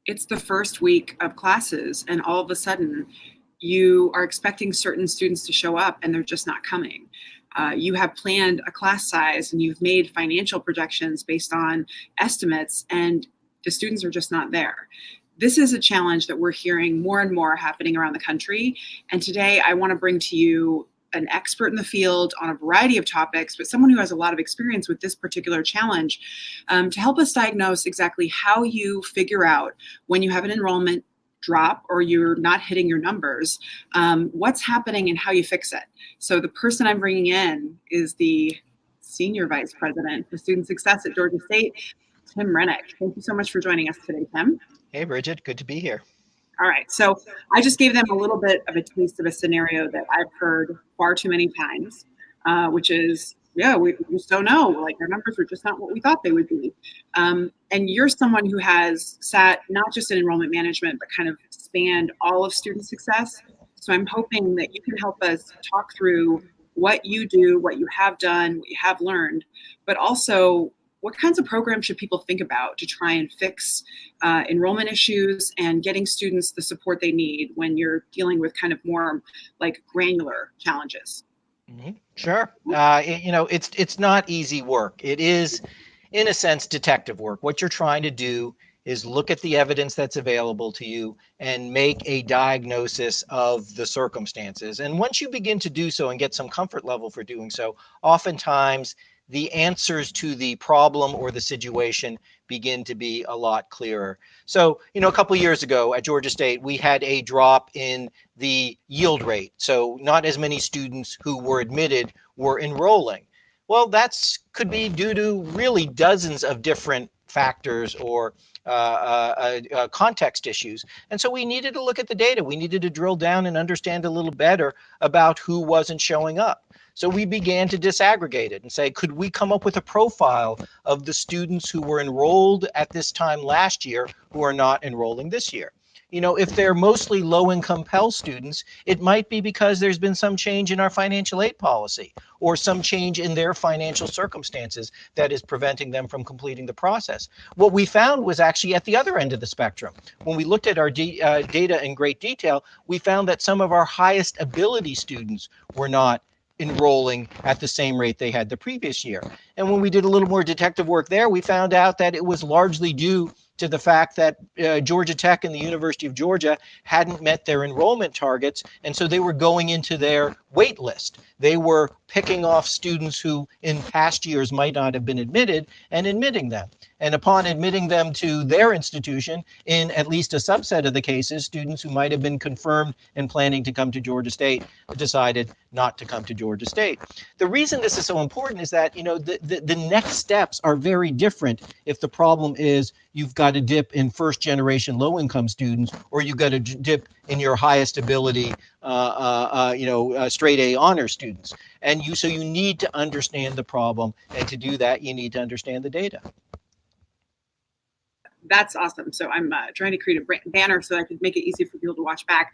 it's the first week of classes, and all of a sudden you are expecting certain students to show up and they're just not coming. You have planned a class size and you've made financial projections based on estimates, and the students are just not there. This is a challenge that we're hearing more and more happening around the country. And today I want to bring to you an expert in the field on a variety of topics, but someone who has a lot of experience with this particular challenge, to help us diagnose exactly how you figure out when you have an enrollment drop or you're not hitting your numbers, what's happening and how you fix it. So the person I'm bringing in is the Senior Vice President for Student Success at Georgia State, Tim Renick. Thank you so much for joining us today, Tim. Hey, Bridget, good to be here. All right, so I just gave them a little bit of a taste of a scenario that I've heard far too many times, which is, we just don't know. Like, our numbers are just not what we thought they would be. And you're someone who has sat not just in enrollment management, but kind of spanned all of student success. So I'm hoping that you can help us talk through what you do, what you have done, what you have learned, but also what kinds of programs should people think about to try and fix enrollment issues and getting students the support they need when you're dealing with kind of more like granular challenges? Mm-hmm. Sure. It's not easy work. It is, in a sense, detective work. What you're trying to do is look at the evidence that's available to you and make a diagnosis of the circumstances. And once you begin to do so and get some comfort level for doing so, oftentimes the answers to the problem or the situation begin to be a lot clearer. So, a couple of years ago at Georgia State, we had a drop in the yield rate. So not as many students who were admitted were enrolling. Well, could be due to really dozens of different factors or context issues. And so we needed to look at the data. We needed to drill down and understand a little better about who wasn't showing up. So we began to disaggregate it and say, could we come up with a profile of the students who were enrolled at this time last year who are not enrolling this year? If they're mostly low-income Pell students, it might be because there's been some change in our financial aid policy or some change in their financial circumstances that is preventing them from completing the process. What we found was actually at the other end of the spectrum. When we looked at our data in great detail, we found that some of our highest ability students were not enrolling at the same rate they had the previous year. And when we did a little more detective work there, we found out that it was largely due to the fact that Georgia Tech and the University of Georgia hadn't met their enrollment targets, and so they were going into their wait list. They were picking off students who in past years might not have been admitted and admitting them. And upon admitting them to their institution, in at least a subset of the cases, students who might have been confirmed and planning to come to Georgia State decided not to come to Georgia State. The reason this is so important is that, the next steps are very different if the problem is you've got a dip in first generation low income students, or you've got a dip in your highest ability straight A honor students. And so you need to understand the problem, and to do that you need to understand the data. That's awesome. So I'm trying to create a banner so I can make it easy for people to watch back.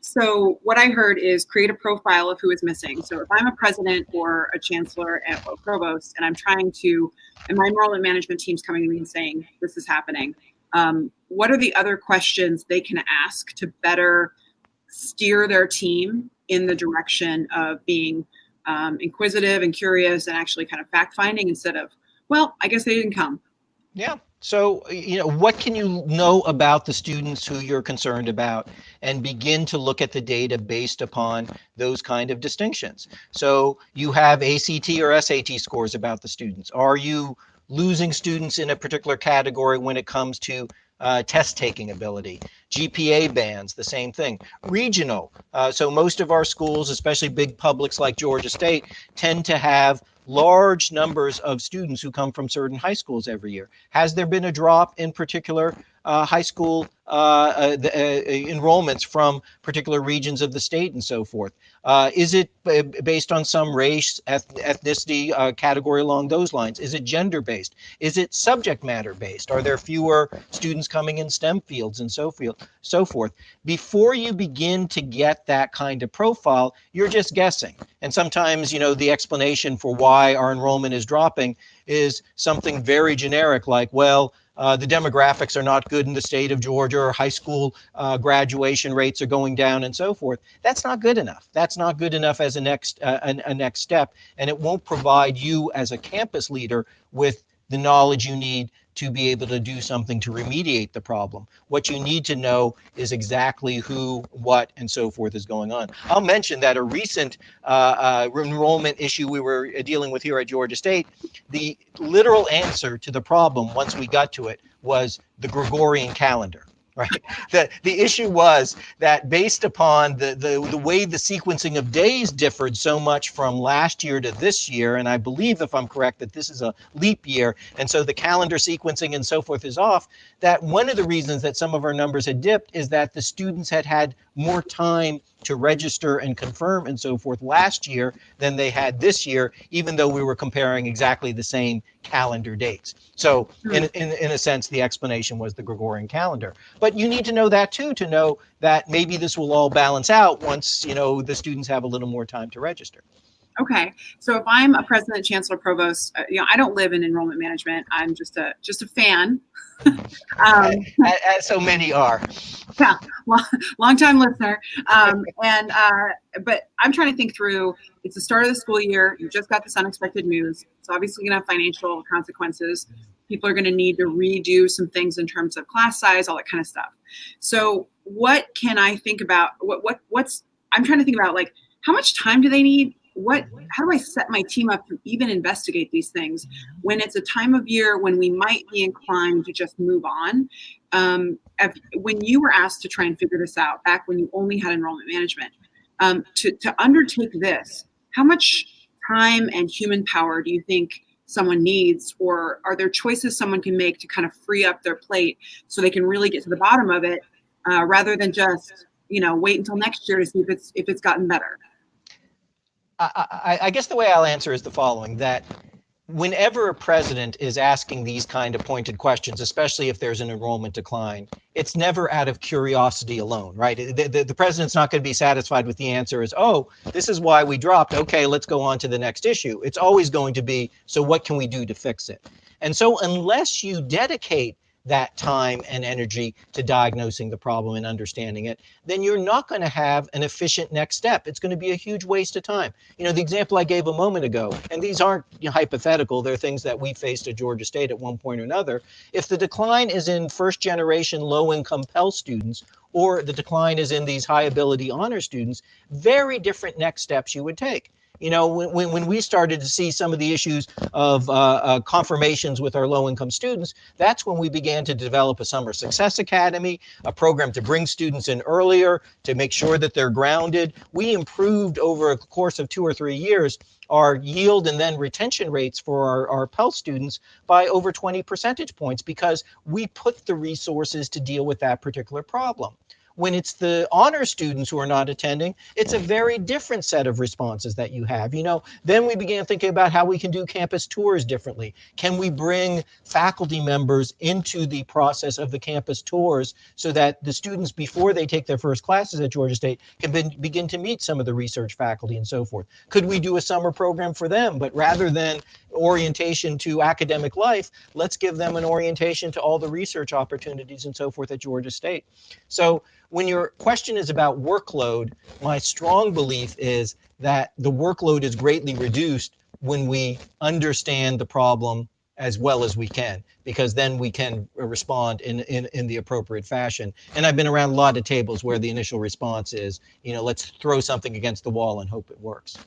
So what I heard is create a profile of who is missing. So if I'm a president or a chancellor or provost, and I'm trying to, and my enrollment management team's coming to me and saying, this is happening, what are the other questions they can ask to better steer their team in the direction of being inquisitive and curious and actually kind of fact-finding instead of, well, I guess they didn't come. Yeah. So, what can you know about the students who you're concerned about, and begin to look at the data based upon those kind of distinctions? So you have ACT or SAT scores about the students. Are you losing students in a particular category when it comes to test taking ability? GPA bands, the same thing. Regional. So most of our schools, especially big publics like Georgia State, tend to have large numbers of students who come from certain high schools every year. Has there been a drop in particular high school enrollments from particular regions of the state and so forth? Is it based on some race, ethnicity category along those lines? Is it gender based? Is it subject matter based? Are there fewer students coming in STEM fields and so forth? Before you begin to get that kind of profile, you're just guessing. And sometimes, the explanation for why our enrollment is dropping is something very generic, like, well, the demographics are not good in the state of Georgia, or high school graduation rates are going down, and so forth. That's not good enough. That's not good enough as a next step, and it won't provide you as a campus leader with the knowledge you need to be able to do something to remediate the problem. What you need to know is exactly who, what, and so forth is going on. I'll mention that a recent enrollment issue we were dealing with here at Georgia State, the literal answer to the problem, once we got to it, was the Gregorian calendar. Right. The issue was that based upon the way the sequencing of days differed so much from last year to this year, and I believe, if I'm correct, that this is a leap year, and so the calendar sequencing and so forth is off, that one of the reasons that some of our numbers had dipped is that the students had had more time to register and confirm and so forth last year than they had this year, even though we were comparing exactly the same calendar dates. So in a sense, the explanation was the Gregorian calendar. But you need to know that too, to know that maybe this will all balance out once, the students have a little more time to register. Okay, so if I'm a president, chancellor, provost, I don't live in enrollment management. I'm just a fan. As so many are. Yeah, long time listener. But I'm trying to think through. It's the start of the school year. You just got this unexpected news. It's obviously going to have financial consequences. People are going to need to redo some things in terms of class size, all that kind of stuff. So what can I think about? I'm trying to think about, like, how much time do they need? How do I set my team up to even investigate these things when it's a time of year when we might be inclined to just move on? When you were asked to try and figure this out back when you only had enrollment management, to undertake this, how much time and human power do you think someone needs, or are there choices someone can make to kind of free up their plate so they can really get to the bottom of it, rather than just wait until next year to see if it's gotten better? I guess the way I'll answer is the following, that whenever a president is asking these kind of pointed questions, especially if there's an enrollment decline, it's never out of curiosity alone, right? The president's not going to be satisfied with the answer as, oh, this is why we dropped. Okay, let's go on to the next issue. It's always going to be, so what can we do to fix it? And so unless you dedicate that time and energy to diagnosing the problem and understanding it, then you're not going to have an efficient next step. It's going to be a huge waste of time. The example I gave a moment ago, and these aren't hypothetical, they're things that we faced at Georgia State at one point or another. If the decline is in first generation low income Pell students, or the decline is in these high ability honor students, very different next steps you would take. When we started to see some of the issues of confirmations with our low-income students, that's when we began to develop a Summer Success Academy, a program to bring students in earlier, to make sure that they're grounded. We improved over a course of 2 or 3 years our yield and then retention rates for our Pell students by over 20 percentage points because we put the resources to deal with that particular problem. When it's the honor students who are not attending, it's a very different set of responses that you have. Then we began thinking about how we can do campus tours differently. Can we bring faculty members into the process of the campus tours so that the students, before they take their first classes at Georgia State, can begin to meet some of the research faculty and so forth? Could we do a summer program for them, but rather than orientation to academic life, let's give them an orientation to all the research opportunities and so forth at Georgia State? So when your question is about workload, my strong belief is that the workload is greatly reduced when we understand the problem as well as we can, because then we can respond in the appropriate fashion. And I've been around a lot of tables where the initial response is, let's throw something against the wall and hope it works.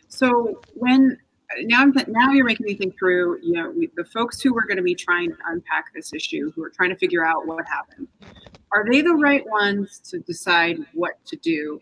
So now you're making me think through, the folks who are going to be trying to unpack this issue, who are trying to figure out what happened. Are they the right ones to decide what to do?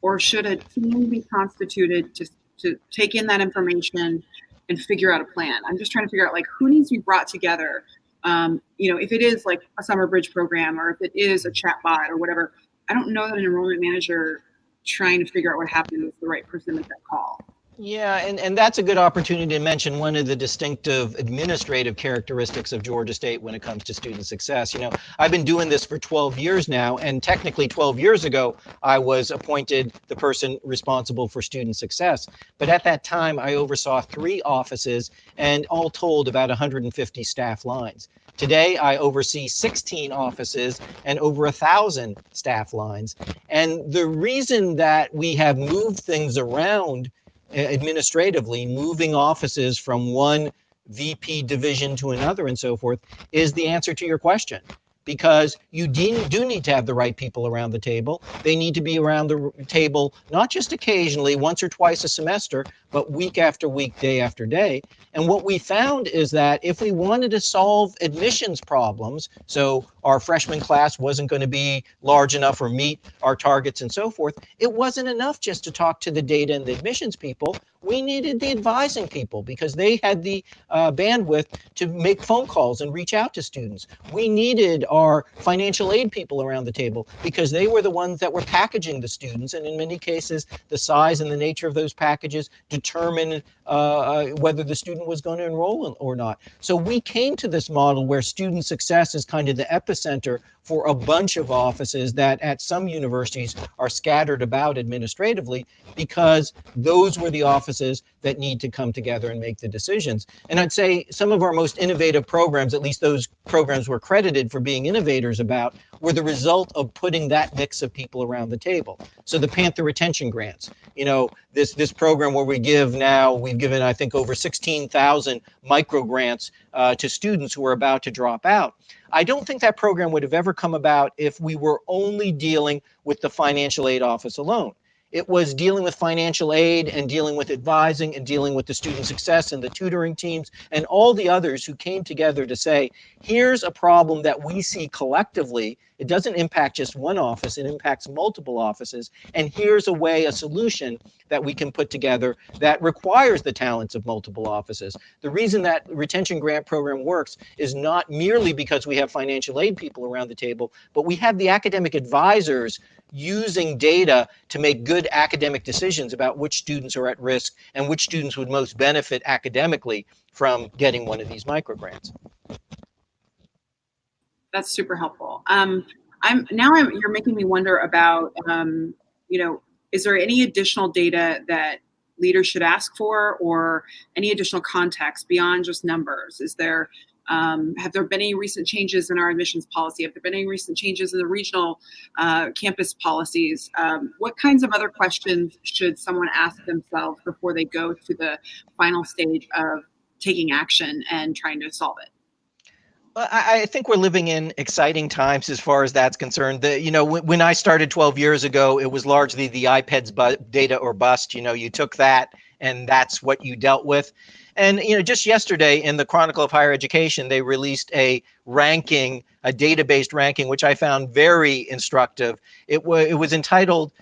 Or should a team be constituted to take in that information and figure out a plan? I'm just trying to figure out, like, who needs to be brought together. If it is like a summer bridge program, or if it is a chat bot or whatever, I don't know that an enrollment manager trying to figure out what happened is the right person to make that call. Yeah, and that's a good opportunity to mention one of the distinctive administrative characteristics of Georgia State when it comes to student success. I've been doing this for 12 years now, and technically 12 years ago, I was appointed the person responsible for student success. But at that time, I oversaw 3 offices and all told about 150 staff lines. Today, I oversee 16 offices and over 1,000 staff lines. And the reason that we have moved things around administratively, moving offices from one VP division to another and so forth, is the answer to your question. Because you do need to have the right people around the table. They need to be around the table, not just occasionally, once or twice a semester, but week after week, day after day. And what we found is that if we wanted to solve admissions problems, so our freshman class wasn't going to be large enough or meet our targets and so forth, it wasn't enough just to talk to the data and the admissions people. We needed the advising people because they had the bandwidth to make phone calls and reach out to students. We needed our financial aid people around the table because they were the ones that were packaging the students. And in many cases, the size and the nature of those packages determine whether the student was going to enroll or not. So we came to this model where student success is kind of the epicenter for a bunch of offices that at some universities are scattered about administratively, because those were the offices that need to come together and make the decisions. And I'd say some of our most innovative programs, at least those programs we're credited for being innovators about, were the result of putting that mix of people around the table. So the Panther retention grants, you know, this program where we've given, I think, over 16,000 micro grants to students who are about to drop out. I don't think that program would have ever come about if we were only dealing with the financial aid office alone. It was dealing with financial aid and dealing with advising and dealing with the student success and the tutoring teams and all the others who came together to say, here's a problem that we see collectively. It doesn't impact just one office, it impacts multiple offices. And here's a solution that we can put together that requires the talents of multiple offices. The reason that retention grant program works is not merely because we have financial aid people around the table, but we have the academic advisors using data to make good academic decisions about which students are at risk and which students would most benefit academically from getting one of these microgrants. That's super helpful. You're making me wonder about, is there any additional data that leaders should ask for, or any additional context beyond just numbers? Have there been any recent changes in our admissions policy? Have there been any recent changes in the regional campus policies? What kinds of other questions should someone ask themselves before they go to the final stage of taking action and trying to solve it? I think we're living in exciting times as far as that's concerned. When I started 12 years ago, it was largely the iPad's data or bust. You took that and that's what you dealt with. And just yesterday in the Chronicle of Higher Education, they released a ranking, a data-based ranking, which I found very instructive. It was entitled,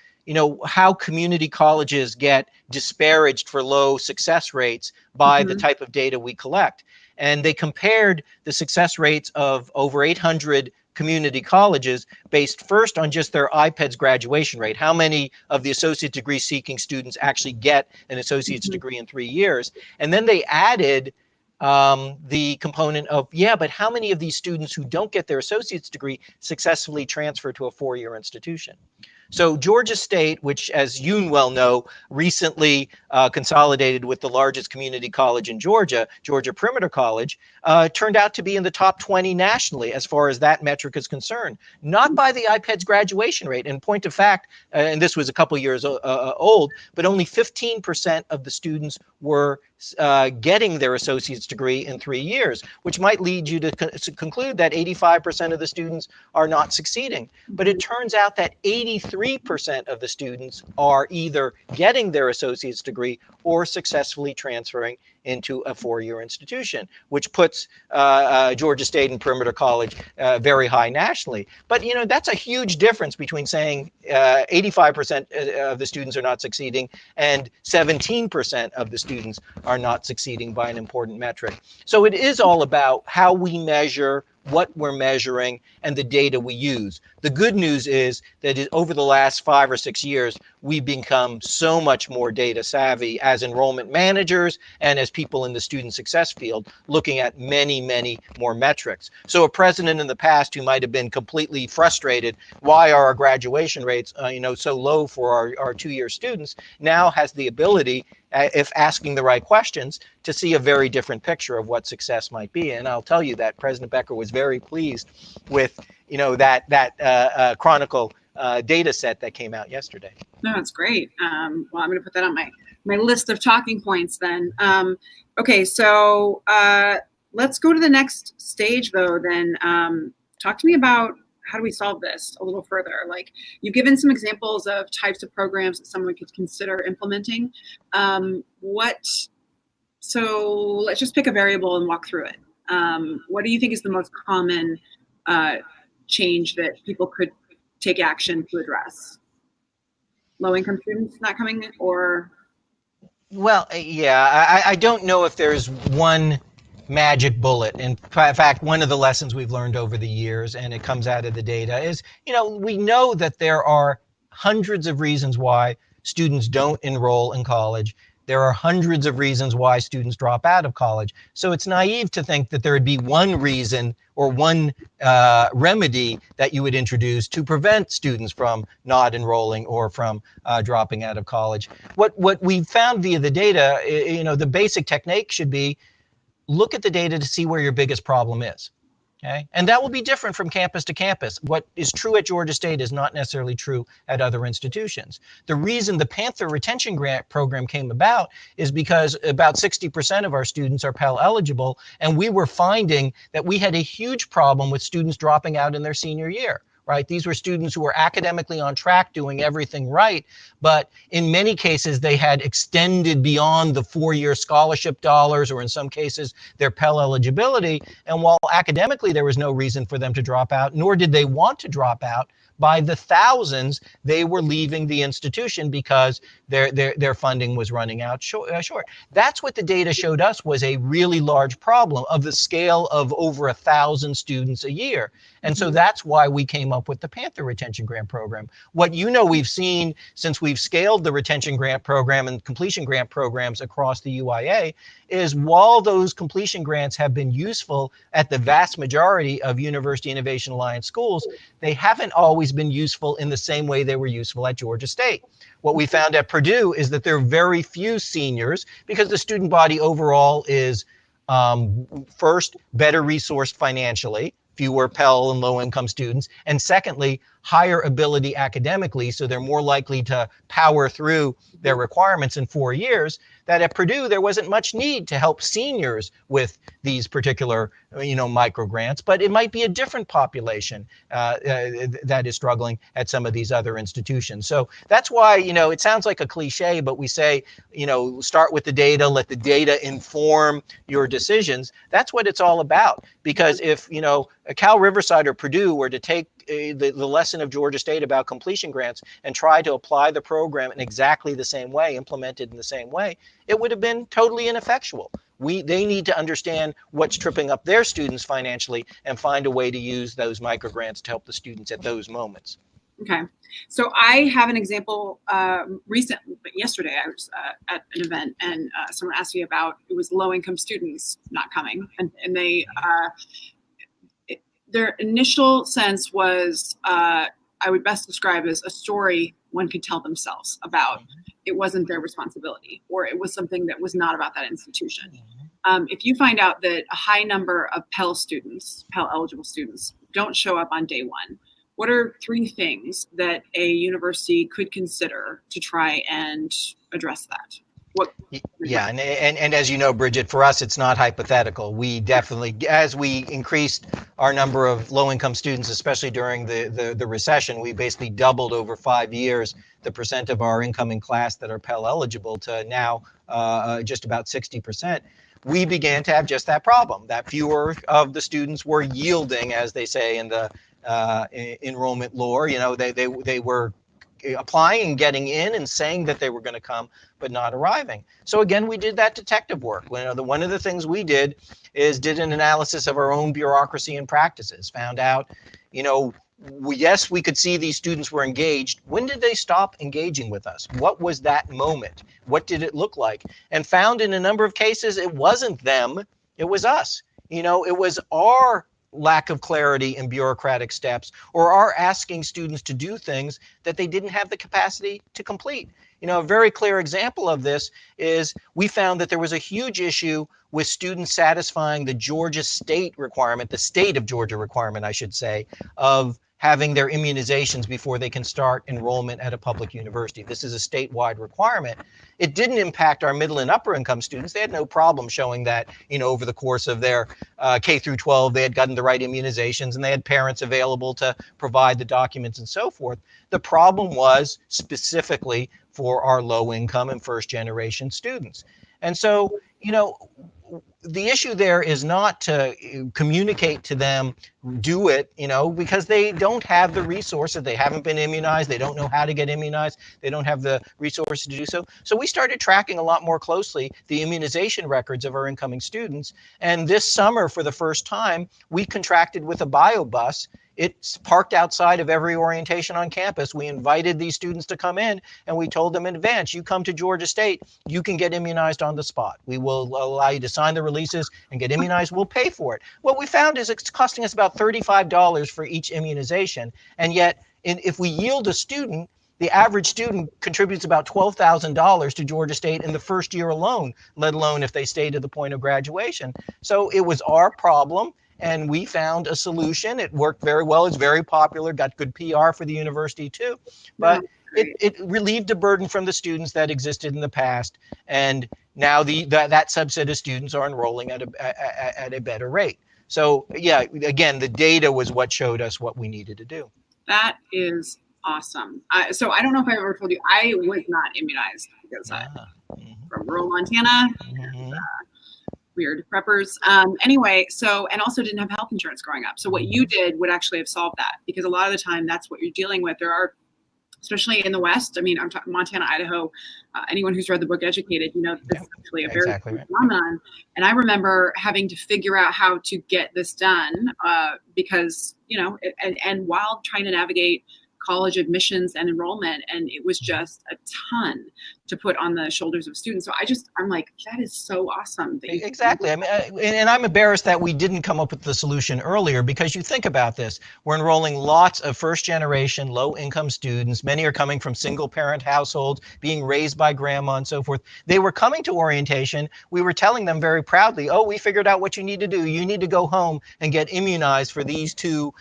how community colleges get disparaged for low success rates by the type of data we collect. And they compared the success rates of over 800 community colleges based first on just their IPEDS graduation rate. How many of the associate degree seeking students actually get an associate's degree in 3 years? And then they added the component of, but how many of these students who don't get their associate's degree successfully transfer to a 4-year institution? So Georgia State, which, as you well know, recently consolidated with the largest community college in Georgia, Georgia Perimeter College, turned out to be in the top 20 nationally as far as that metric is concerned, not by the IPEDS graduation rate. In point of fact, and this was a couple years old, but only 15% of the students were getting their associate's degree in 3 years, which might lead you to conclude that 85% of the students are not succeeding. But it turns out that 83% of the students are either getting their associate's degree or successfully transferring into a 4-year institution, which puts Georgia State and Perimeter College very high nationally. But that's a huge difference between saying 85% of the students are not succeeding and 17% of the students are not succeeding by an important metric. So it is all about how we measure, what we're measuring, and the data we use. The good news is that over the last 5 or 6 years, we've become so much more data savvy as enrollment managers and as people in the student success field, looking at many, many more metrics. So a president in the past who might have been completely frustrated, why are our graduation rates so low for our 2-year students, now has the ability if asking the right questions, to see a very different picture of what success might be. And I'll tell you that President Becker was very pleased with, that Chronicle data set that came out yesterday. No, it's great. Well, I'm going to put that on my list of talking points then. Okay, so let's go to the next stage, though. Then talk to me about how do we solve this a little further? Like, you've given some examples of types of programs that someone could consider implementing. So let's just pick a variable and walk through it. What do you think is the most common change that people could take action to address? Low-income students not coming, or? Well, yeah, I don't know if there's one magic bullet. In fact, one of the lessons we've learned over the years, and it comes out of the data, is, we know that there are hundreds of reasons why students don't enroll in college. There are hundreds of reasons why students drop out of college. So it's naive to think that there would be one reason or one remedy that you would introduce to prevent students from not enrolling or from dropping out of college. What we found via the data, the basic technique should be look at the data to see where your biggest problem is. Okay? And that will be different from campus to campus. What is true at Georgia State is not necessarily true at other institutions. The reason the Panther Retention Grant Program came about is because about 60% of our students are Pell eligible, and we were finding that we had a huge problem with students dropping out in their senior year. Right? These were students who were academically on track, doing everything right, but in many cases they had extended beyond the 4-year scholarship dollars, or in some cases their Pell eligibility. And while academically there was no reason for them to drop out, nor did they want to drop out, by the thousands they were leaving the institution because their funding was running out short. That's what the data showed us was a really large problem of the scale of over 1,000 students a year. And so that's why we came up with the Panther Retention Grant Program. What we've seen since we've scaled the Retention Grant Program and Completion Grant programs across the UIA is, while those completion grants have been useful at the vast majority of University Innovation Alliance schools, they haven't always been useful in the same way they were useful at Georgia State. What we found at Purdue is that there are very few seniors, because the student body overall is first, better resourced financially, fewer Pell and low-income students, and secondly, higher ability academically, so they're more likely to power through their requirements in 4 years, that at Purdue there wasn't much need to help seniors with these particular micro grants, but it might be a different population that is struggling at some of these other institutions. So that's why, it sounds like a cliche, but we say, start with the data, let the data inform your decisions. That's what it's all about. Because if, a Cal Riverside or Purdue were to take the lesson of Georgia State about completion grants and try to apply the program in exactly the same way, implemented in the same way, it would have been totally ineffectual. They need to understand what's tripping up their students financially and find a way to use those microgrants to help the students at those moments. Okay, so I have an example. Yesterday I was at an event, and someone asked me about, it was low-income students not coming, and they their initial sense was, I would best describe as a story one could tell themselves about. It wasn't their responsibility, or it was something that was not about that institution. If you find out that a high number of Pell eligible students don't show up on day one, what are 3 things that a university could consider to try and address that? Yeah, and as you know, Bridget, for us, it's not hypothetical. We definitely, as we increased our number of low-income students, especially during the recession, we basically doubled over 5 years the percent of our incoming class that are Pell eligible to now just about 60%. We began to have just that problem, that fewer of the students were yielding, as they say in the enrollment lore. They were applying and getting in and saying that they were going to come, but not arriving. So again, we did that detective work. One of the things we did is did an analysis of our own bureaucracy and practices, found out, yes, we could see these students were engaged. When did they stop engaging with us? What was that moment? What did it look like? And found in a number of cases, it wasn't them, it was us. It was our lack of clarity in bureaucratic steps, or are asking students to do things that they didn't have the capacity to complete. A very clear example of this is we found that there was a huge issue with students satisfying the Georgia state requirement, the state of Georgia requirement, I should say, of having their immunizations before they can start enrollment at a public university. This is a statewide requirement. It didn't impact our middle and upper income students. They had no problem showing that, over the course of their K through 12, they had gotten the right immunizations and they had parents available to provide the documents and so forth. The problem was specifically for our low income and first generation students. And so, the issue there is not to communicate to them, do it, because they don't have the resources. They haven't been immunized. They don't know how to get immunized. They don't have the resources to do so. So we started tracking a lot more closely the immunization records of our incoming students. And this summer, for the first time, we contracted with a bio bus. It's parked outside of every orientation on campus. We invited these students to come in and we told them in advance, you come to Georgia State, you can get immunized on the spot. We will allow you to sign the releases and get immunized. We'll pay for it. What we found is it's costing us about $35 for each immunization. And yet, if we yield a student, the average student contributes about $12,000 to Georgia State in the first year alone, let alone if they stay to the point of graduation. So it was our problem. And we found a solution. It worked very well. It's very popular, got good PR for the university too. But it relieved a burden from the students that existed in the past. And now that subset of students are enrolling at a better rate. So yeah, again, the data was what showed us what we needed to do. That is awesome. So I don't know if I ever told you, I was not immunized because from rural Montana. Weird preppers. Anyway, and also didn't have health insurance growing up. So what you did would actually have solved that, because a lot of the time that's what you're dealing with. There are, especially in the West, I'm talking Montana, Idaho, anyone who's read the book Educated, this is actually a very exactly right. phenomenon. And I remember having to figure out how to get this done because, and while trying to navigate college admissions and enrollment, and it was just a ton to put on the shoulders of students. So I'm like, that is so awesome. Exactly. And I'm embarrassed that we didn't come up with the solution earlier, because you think about this, we're enrolling lots of first generation low income students. Many are coming from single parent households, being raised by grandma and so forth. They were coming to orientation. We were telling them very proudly, oh, we figured out what you need to do. You need to go home and get immunized for these two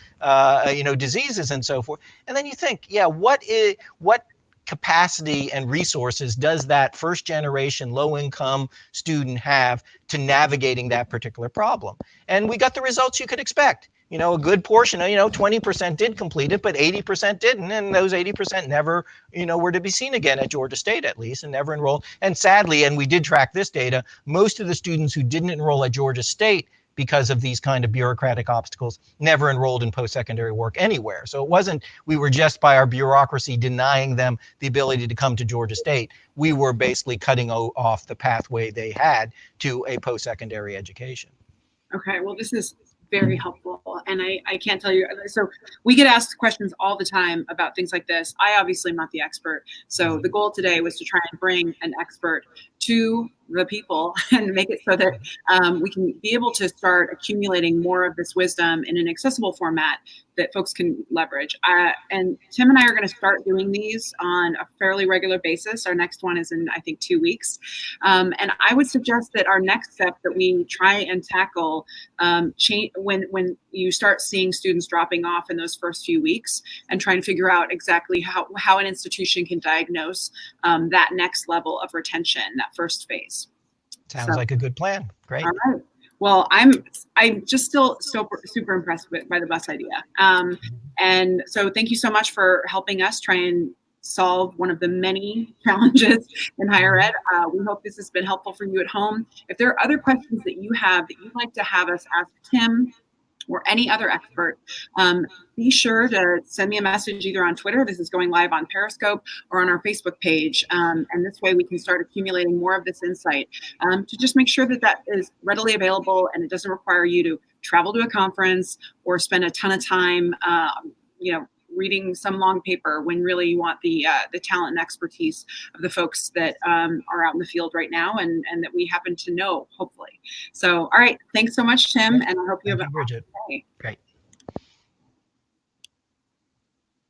diseases and so forth. And then you think, what capacity and resources does that first generation low income student have to navigating that particular problem? And we got the results you could expect. A good portion, 20% did complete it, but 80% didn't. And those 80% never, were to be seen again at Georgia State, at least, and never enrolled. And sadly, and we did track this data, most of the students who didn't enroll at Georgia State because of these kind of bureaucratic obstacles never enrolled in post-secondary work anywhere. So it wasn't, we were just by our bureaucracy denying them the ability to come to Georgia State. We were basically cutting off the pathway they had to a post-secondary education. Okay, well, this is very helpful. And I can't tell you, so we get asked questions all the time about things like this. I obviously am not the expert. So the goal today was to try and bring an expert to the people and make it so that we can be able to start accumulating more of this wisdom in an accessible format that folks can leverage. And Tim and I are going to start doing these on a fairly regular basis. Our next one is in, I think, 2 weeks. And I would suggest that our next step that we try and tackle change when you start seeing students dropping off in those first few weeks, and trying to figure out exactly how an institution can diagnose that next level of retention, that first phase. Sounds like a good plan. Great. All right. Well, I'm just still super impressed by the bus idea. And so thank you so much for helping us try and solve one of the many challenges in higher ed. We hope this has been helpful for you at home. If there are other questions that you have that you'd like to have us ask Tim or any other expert, be sure to send me a message either on Twitter. This is going live on Periscope, or on our Facebook page. And this way we can start accumulating more of this insight to just make sure that is readily available, and it doesn't require you to travel to a conference or spend a ton of time, reading some long paper, when really you want the talent and expertise of the folks that are out in the field right now, and that we happen to know, hopefully. So, all right. Thanks so much, Tim. And I hope you Thank have you, Bridget. a day. Great.